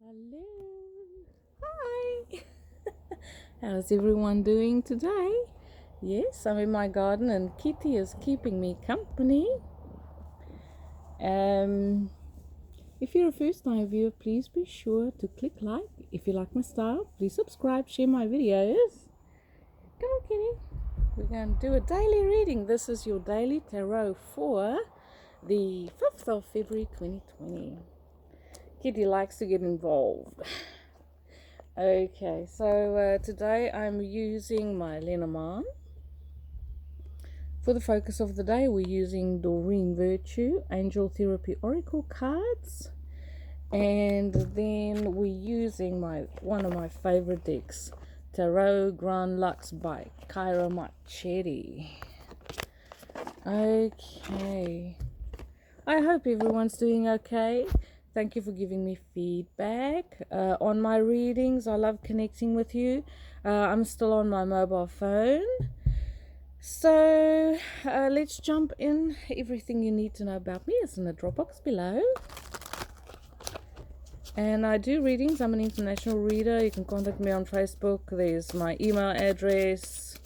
Hello. Hi. How's everyone doing today? Yes, I'm in my garden and Kitty is keeping me company. Um, if you're a first time viewer, please be sure to click like. If you like my style, please subscribe, share my videos. Come on, Kitty. We're going to do a daily reading. This is your daily tarot for the 5th of February 2020. Kitty likes to get involved. Okay, so today I'm using my Lenormand. For the focus of the day, we're using Doreen Virtue, Angel Therapy Oracle cards. And then we're using one of my favorite decks, Tarot Grand Lux by Kyra Marchetti. Okay. I hope everyone's doing okay. Thank you for giving me feedback on my readings. I love connecting with you. I'm still on my mobile phone. So let's jump in. Everything you need to know about me is in the drop box below. And I do readings. I'm an international reader. You can contact me on Facebook. There's my email address.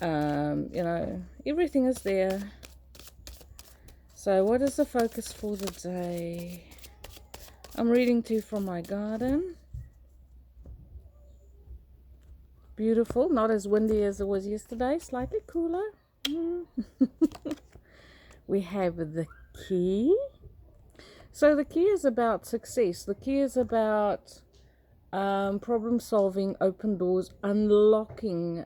Everything is there. So what is the focus for the day? I'm reading to you from my garden. Beautiful, not as windy as it was yesterday, slightly cooler. We have the key. So the key is about success. The key is about problem solving, open doors, unlocking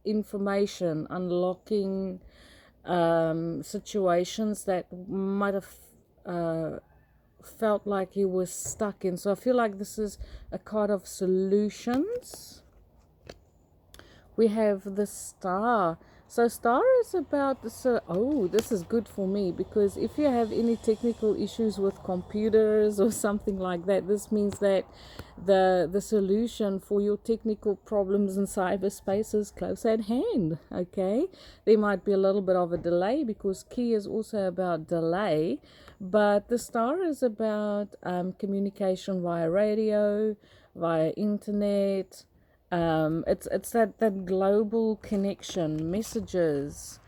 information, unlocking situations that might have felt like you were stuck in. So I feel like this is a card of solutions. We have the star. So star is about this. This is good for me, because if you have any technical issues with computers or something like that, this means that the solution for your technical problems in cyberspace is close at hand. Okay, there might be a little bit of a delay, because key is also about delay, but the star is about communication via radio, via internet. It's that global connection, messages,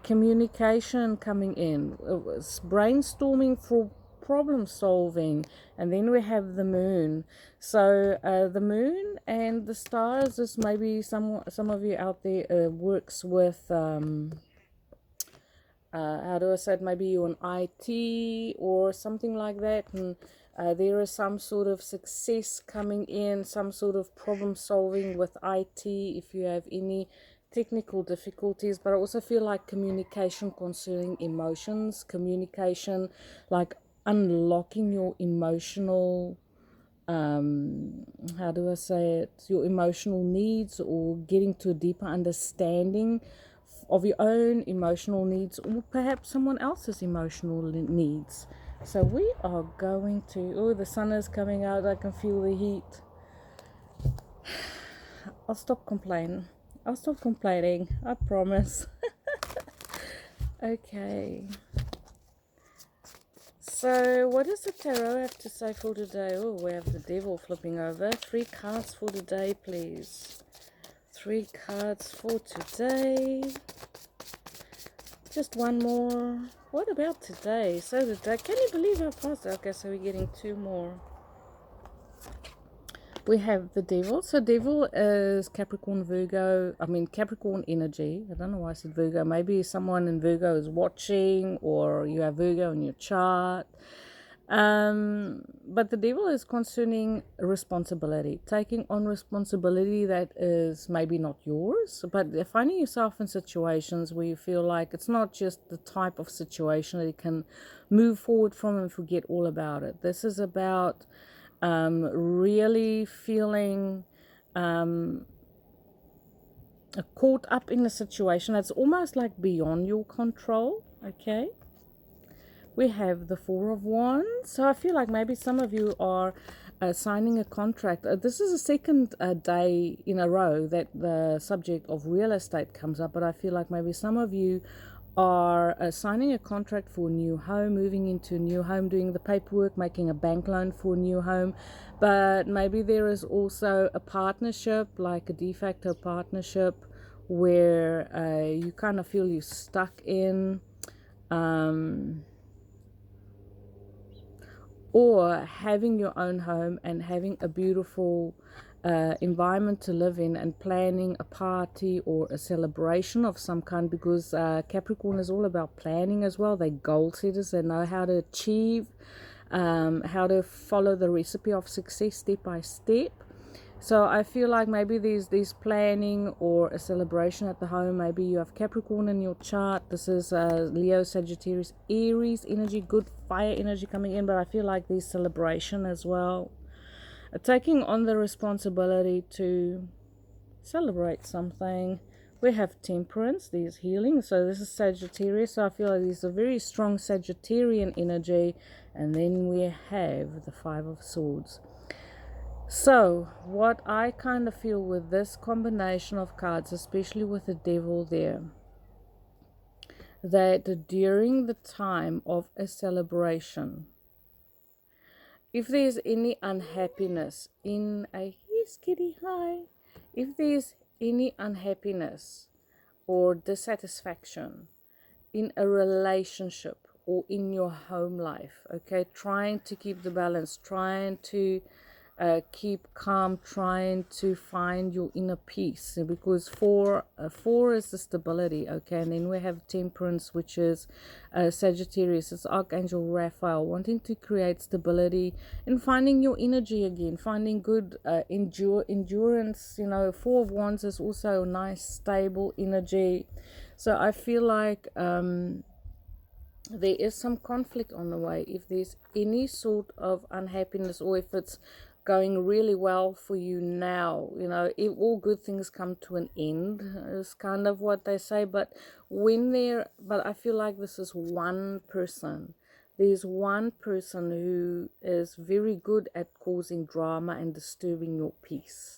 communication coming in, brainstorming for problem solving. And then we have the moon. So the moon and the stars is maybe some of you out there works with how do I say it, maybe you're in IT or something like that, and there is some sort of success coming in, some sort of problem solving with IT if you have any technical difficulties. But I also feel like communication concerning emotions, communication like unlocking your emotional how do I say it, your emotional needs, or getting to a deeper understanding of your own emotional needs, or perhaps someone else's emotional needs. So we are going to, the sun is coming out, I can feel the heat. I'll stop complaining, I promise. Okay, so what does the tarot have to say for today? Oh, we have the devil flipping over. 3 cards for today, please. 3 cards for today. Just one more. What about today? So today, can you believe how fast? Okay, so we're getting 2 more. We have the devil. So devil is Capricorn, Virgo. Capricorn energy. I don't know why I said Virgo. Maybe someone in Virgo is watching, or you have Virgo in your chart. But the devil is concerning responsibility, taking on responsibility that is maybe not yours, but finding yourself in situations where you feel like it's not just the type of situation that you can move forward from and forget all about it. This is about really feeling caught up in a situation that's almost like beyond your control. Okay, we have the 4 of Wands. So I feel like maybe some of you are signing a contract. This is the second day in a row that the subject of real estate comes up, but I feel like maybe some of you are signing a contract for a new home, moving into a new home, doing the paperwork, making a bank loan for a new home. But maybe there is also a partnership, like a de facto partnership, where you kind of feel you're stuck in, or having your own home and having a beautiful environment to live in, and planning a party or a celebration of some kind, because Capricorn is all about planning as well. They're goal setters. They know how to achieve, how to follow the recipe of success step by step. So I feel like maybe there's planning or a celebration at the home. Maybe you have Capricorn in your chart. This is Leo, Sagittarius, Aries energy, good fire energy coming in. But I feel like there's celebration as well. Taking on the responsibility to celebrate something. We have Temperance, there's healing. So this is Sagittarius. So I feel like there's a very strong Sagittarian energy. And then we have the Five of Swords. So what I kind of feel with this combination of cards, especially with the Devil there, that during the time of a celebration, if there's any unhappiness in a, yes kitty, hi, if there's any unhappiness or dissatisfaction in a relationship or in your home life, okay, trying to keep the balance, trying to keep calm, trying to find your inner peace, because four is the stability, okay. And then we have Temperance, which is Sagittarius. It's Archangel Raphael, wanting to create stability and finding your energy again, finding good endurance. You know, Four of Wands is also a nice stable energy. So I feel like there is some conflict on the way. If there's any sort of unhappiness, or if it's going really well for you now, you know, if all good things come to an end, is kind of what they say. But I feel like this is one person. There's one person who is very good at causing drama and disturbing your peace.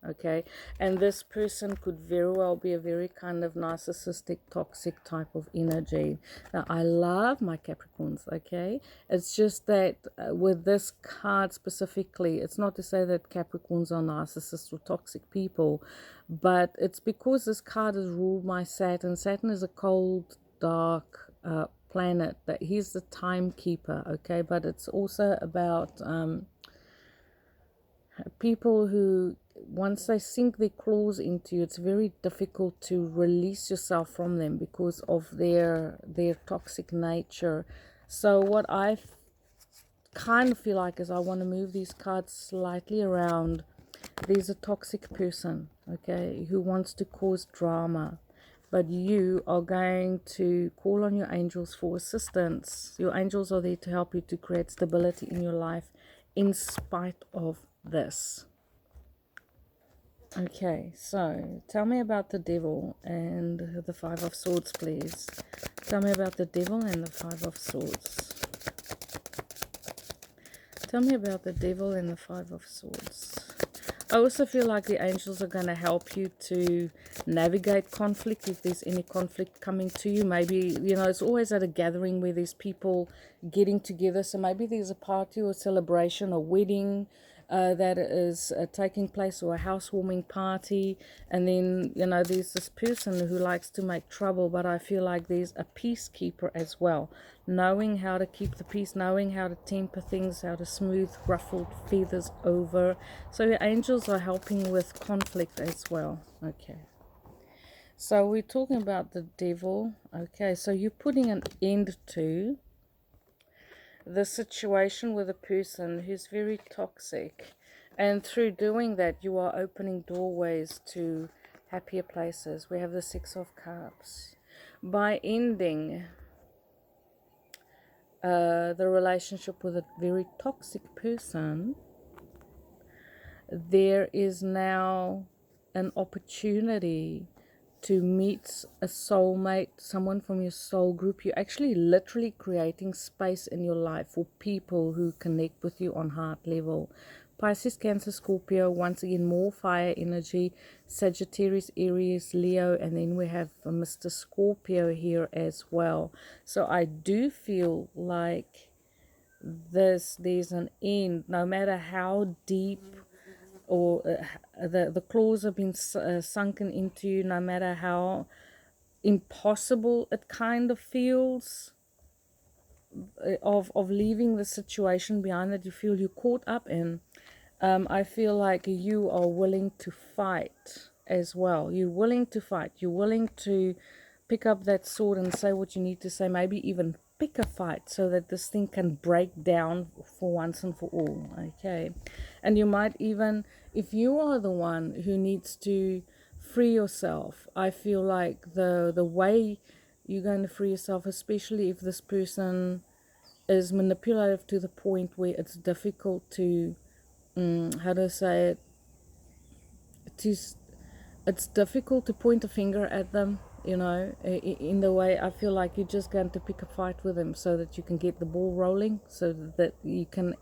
Okay, and this person could very well be a very kind of narcissistic, toxic type of energy. Now, I love my Capricorns, okay? It's just that with this card specifically, it's not to say that Capricorns are narcissists or toxic people, but it's because this card has ruled my Saturn. Saturn is a cold, dark planet, that he's the timekeeper, okay? But it's also about people who, once they sink their claws into you, it's very difficult to release yourself from them because of their toxic nature. So what I kind of feel like is I want to move these cards slightly around. There's a toxic person, okay, who wants to cause drama, but you are going to call on your angels for assistance. Your angels are there to help you to create stability in your life in spite of this. Okay, so tell me about the Devil and the Five of Swords, please. Tell me about the Devil and the Five of Swords. Tell me about the Devil and the Five of Swords. I also feel like the angels are going to help you to navigate conflict, if there's any conflict coming to you. Maybe, you know, it's always at a gathering where there's people getting together. So maybe there's a party or celebration, a wedding that is taking place, or a housewarming party. And then, you know, there's this person who likes to make trouble, but I feel like there's a peacekeeper as well, knowing how to keep the peace, knowing how to temper things, how to smooth ruffled feathers over. So your angels are helping with conflict as well. Okay, so we're talking about the Devil. Okay, so you're putting an end to the situation with a person who's very toxic, and through doing that you are opening doorways to happier places. We have the Six of Cups. By ending the relationship with a very toxic person, there is now an opportunity to meet a soulmate, someone from your soul group. You're actually literally creating space in your life for people who connect with you on heart level, Pisces, Cancer, Scorpio, once again more fire energy, Sagittarius, Aries, Leo, and then we have Mr. Scorpio here as well. So I do feel like there's an end, no matter how deep or the claws have been sunken into you, no matter how impossible it kind of feels of leaving the situation behind that you feel you're caught up in. I feel like you are willing to fight as well. You're willing to fight. You're willing to pick up that sword and say what you need to say, maybe even pick a fight so that this thing can break down for once and for all. Okay. And you might even, if you are the one who needs to free yourself, I feel like the way you're going to free yourself, especially if this person is manipulative to the point where it's difficult to how do I say it? It's difficult to point a finger at them, you know, in the way I feel like you're just going to pick a fight with them so that you can get the ball rolling, so that you can,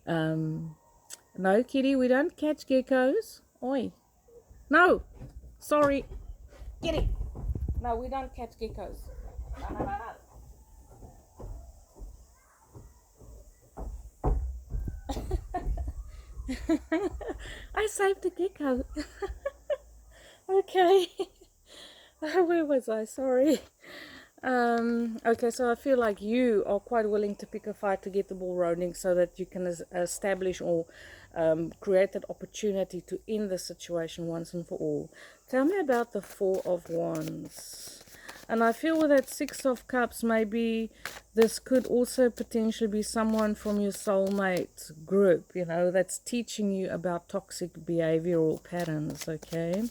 no, kitty, we don't catch geckos. Oi. No, sorry. Kitty. No, we don't catch geckos. No, no, no, no. I saved a gecko. Okay. Where was I? Sorry. Okay, so I feel like you are quite willing to pick a fight to get the ball rolling so that you can establish or create that opportunity to end the situation once and for all. Tell me about the Four of Wands. And I feel with that Six of Cups, maybe this could also potentially be someone from your soulmate group, you know, that's teaching you about toxic behavioral patterns, okay?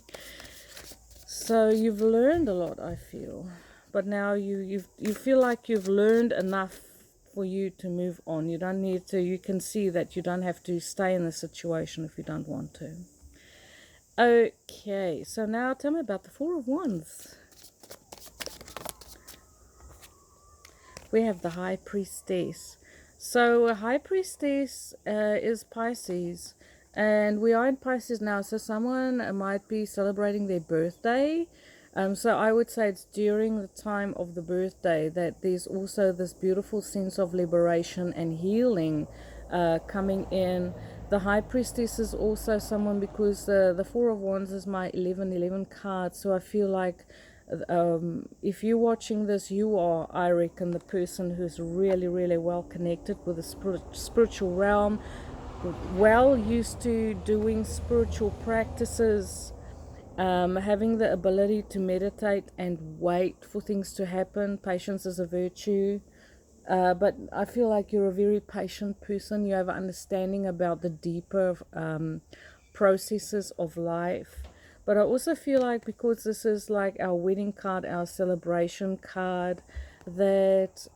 So you've learned a lot, I feel. But now you feel like you've learned enough for you to move on. You don't need to, you can see that you don't have to stay in the situation if you don't want to. Okay, so now tell me about the Four of Wands. We have the High Priestess. So a High Priestess is Pisces, and we are in Pisces now, so someone might be celebrating their birthday. So I would say it's during the time of the birthday that there's also this beautiful sense of liberation and healing coming in. The High Priestess is also someone, because the Four of Wands is my 11 card, so I feel like if you're watching this, you are, I reckon, the person who's really, really well connected with the spiritual realm, well used to doing spiritual practices, having the ability to meditate and wait for things to happen. Patience is a virtue. But I feel like you're a very patient person. You have an understanding about the deeper processes of life. But I also feel like, because this is like our wedding card, our celebration card, that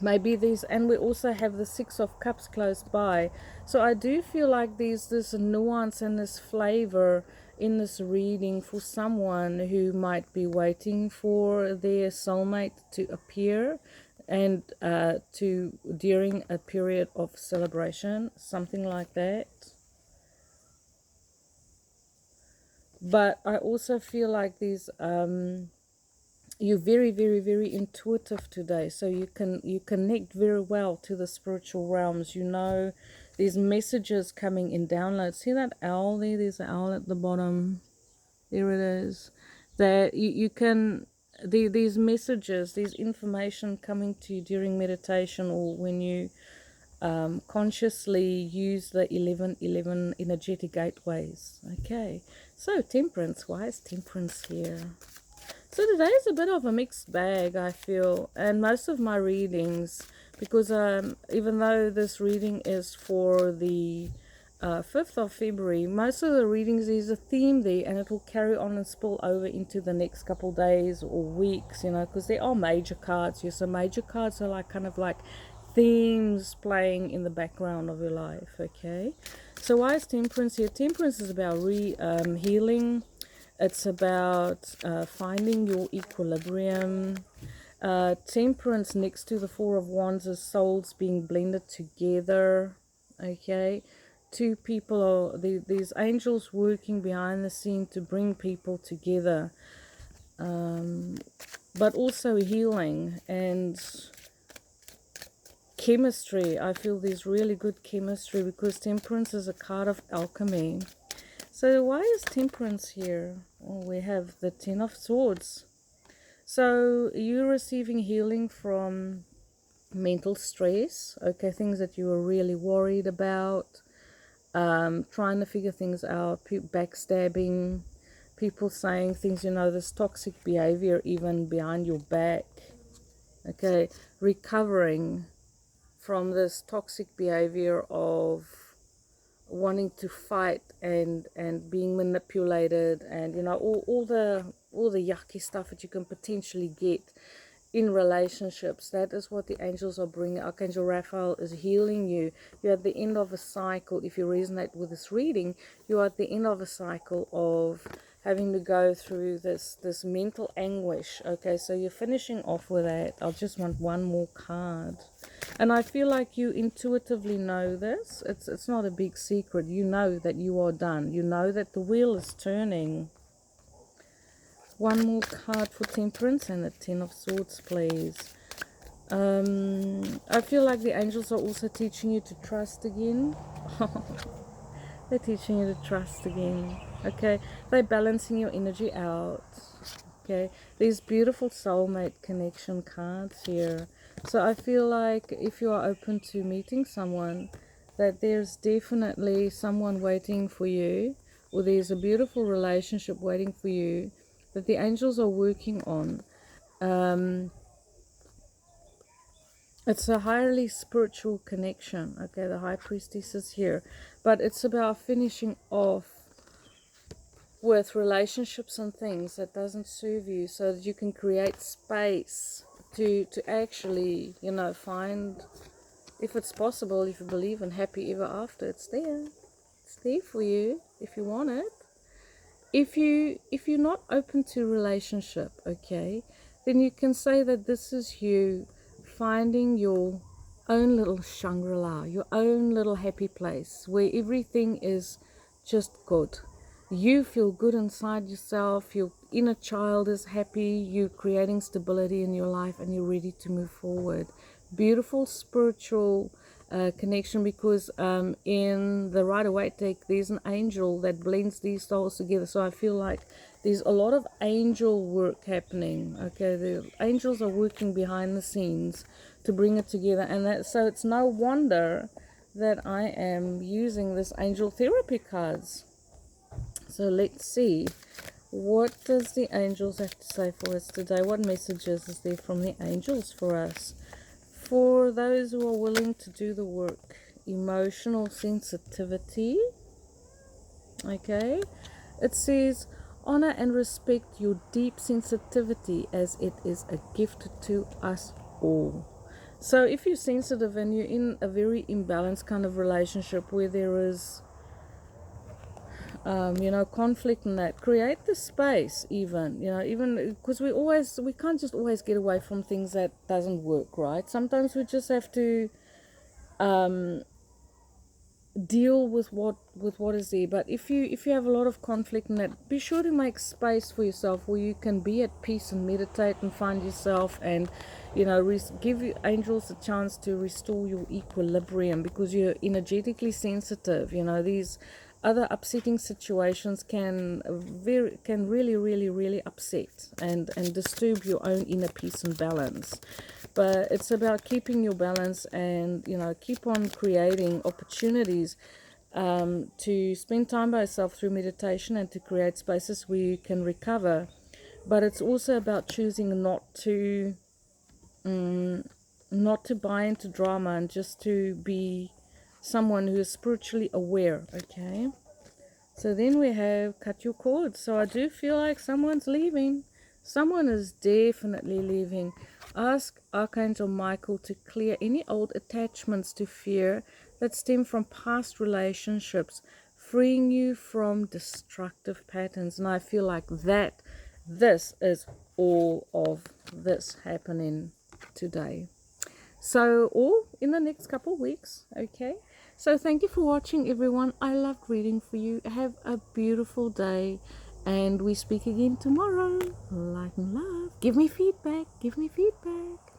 maybe these, and we also have the Six of Cups close by. So I do feel like there's this nuance and this flavor in this reading for someone who might be waiting for their soulmate to appear, and during a period of celebration, something like that. But I also feel like these you're very, very, very intuitive today, so you connect very well to the spiritual realms. You know, there's messages coming in downloads. See that owl there? There's an owl at the bottom. There it is. That you can, these messages, there's information coming to you during meditation, or when you consciously use the 11 energetic gateways. Okay, so Temperance. Why is Temperance here? So today is a bit of a mixed bag, I feel, and most of my readings, because even though this reading is for the 5th of February, most of the readings, there's a theme there, and it will carry on and spill over into the next couple days or weeks, you know, because there are major cards here. So major cards are like kind of like themes playing in the background of your life, okay? So why is Temperance here? Temperance is about healing. It's about finding your equilibrium. Temperance next to the Four of Wands is souls being blended together. okay? Two people, or these angels working behind the scene to bring people together, but also healing and chemistry. I feel there's really good chemistry because Temperance is a card of alchemy. So why is Temperance here? Well, we have the Ten of Swords. So you're receiving healing from mental stress, okay, things that you were really worried about, trying to figure things out, backstabbing, people saying things, this toxic behavior even behind your back, okay, recovering from this toxic behavior of wanting to fight and being manipulated, and all the yucky stuff that you can potentially get in relationships. That is what the angels are bringing. Archangel Raphael is healing you. You're at the end of a cycle. If you resonate with this reading, you're at the end of a cycle of having to go through this mental anguish. Okay, so you're finishing off with that. I just want one more card. And I feel like you intuitively know this. It's not a big secret. You know that you are done. You know that the wheel is turning. One more card for Temperance and the Ten of Swords, please. I feel like the angels are also teaching you to trust again. They're teaching you to trust again. Okay, they're balancing your energy out. Okay, these beautiful soulmate connection cards here. So I feel like if you are open to meeting someone, that there's definitely someone waiting for you, or there's a beautiful relationship waiting for you that the angels are working on. It's a highly spiritual connection. Okay, the High Priestess is here, but it's about finishing off with relationships and things that doesn't serve you, so that you can create space to actually, find, if it's possible, if you believe in happy ever after, it's there for you if you want it. If you're not open to relationship, okay, then you can say that this is you finding your own little Shangri-La, your own little happy place where everything is just good. You feel good inside yourself, your inner child is happy, you're creating stability in your life, and you're ready to move forward. Beautiful spiritual connection, because in the Rider-Waite deck there's an angel that blends these styles together. So I feel like there's a lot of angel work happening. Okay, the angels are working behind the scenes to bring it together, and so it's no wonder that I am using this angel therapy cards. So let's see, what does the angels have to say for us today? What messages is there from the angels for us? For those who are willing to do the work, emotional sensitivity. Okay, it says, honor and respect your deep sensitivity, as it is a gift to us all. So if you're sensitive and you're in a very imbalanced kind of relationship where there is conflict, and that, create the space, even because we can't just always get away from things that doesn't work, right? Sometimes we just have to deal with what is there. But if you have a lot of conflict in that, be sure to make space for yourself where you can be at peace and meditate and find yourself, and give your angels a chance to restore your equilibrium, because you're energetically sensitive. These other upsetting situations can really, really, really upset and disturb your own inner peace and balance. But it's about keeping your balance, and keep on creating opportunities to spend time by yourself through meditation, and to create spaces where you can recover. But it's also about choosing not to buy into drama, and just to be someone who is spiritually aware. Okay, so then we have cut your cords. So I do feel like someone's leaving. Someone is definitely leaving. Ask Archangel Michael to clear any old attachments to fear that stem from past relationships, freeing you from destructive patterns. And I feel like this is all of this happening today. So, or in the next couple of weeks, okay? So thank you for watching, everyone. I loved reading for you. Have a beautiful day, and we speak again tomorrow. Light and love. Give me feedback. Give me feedback.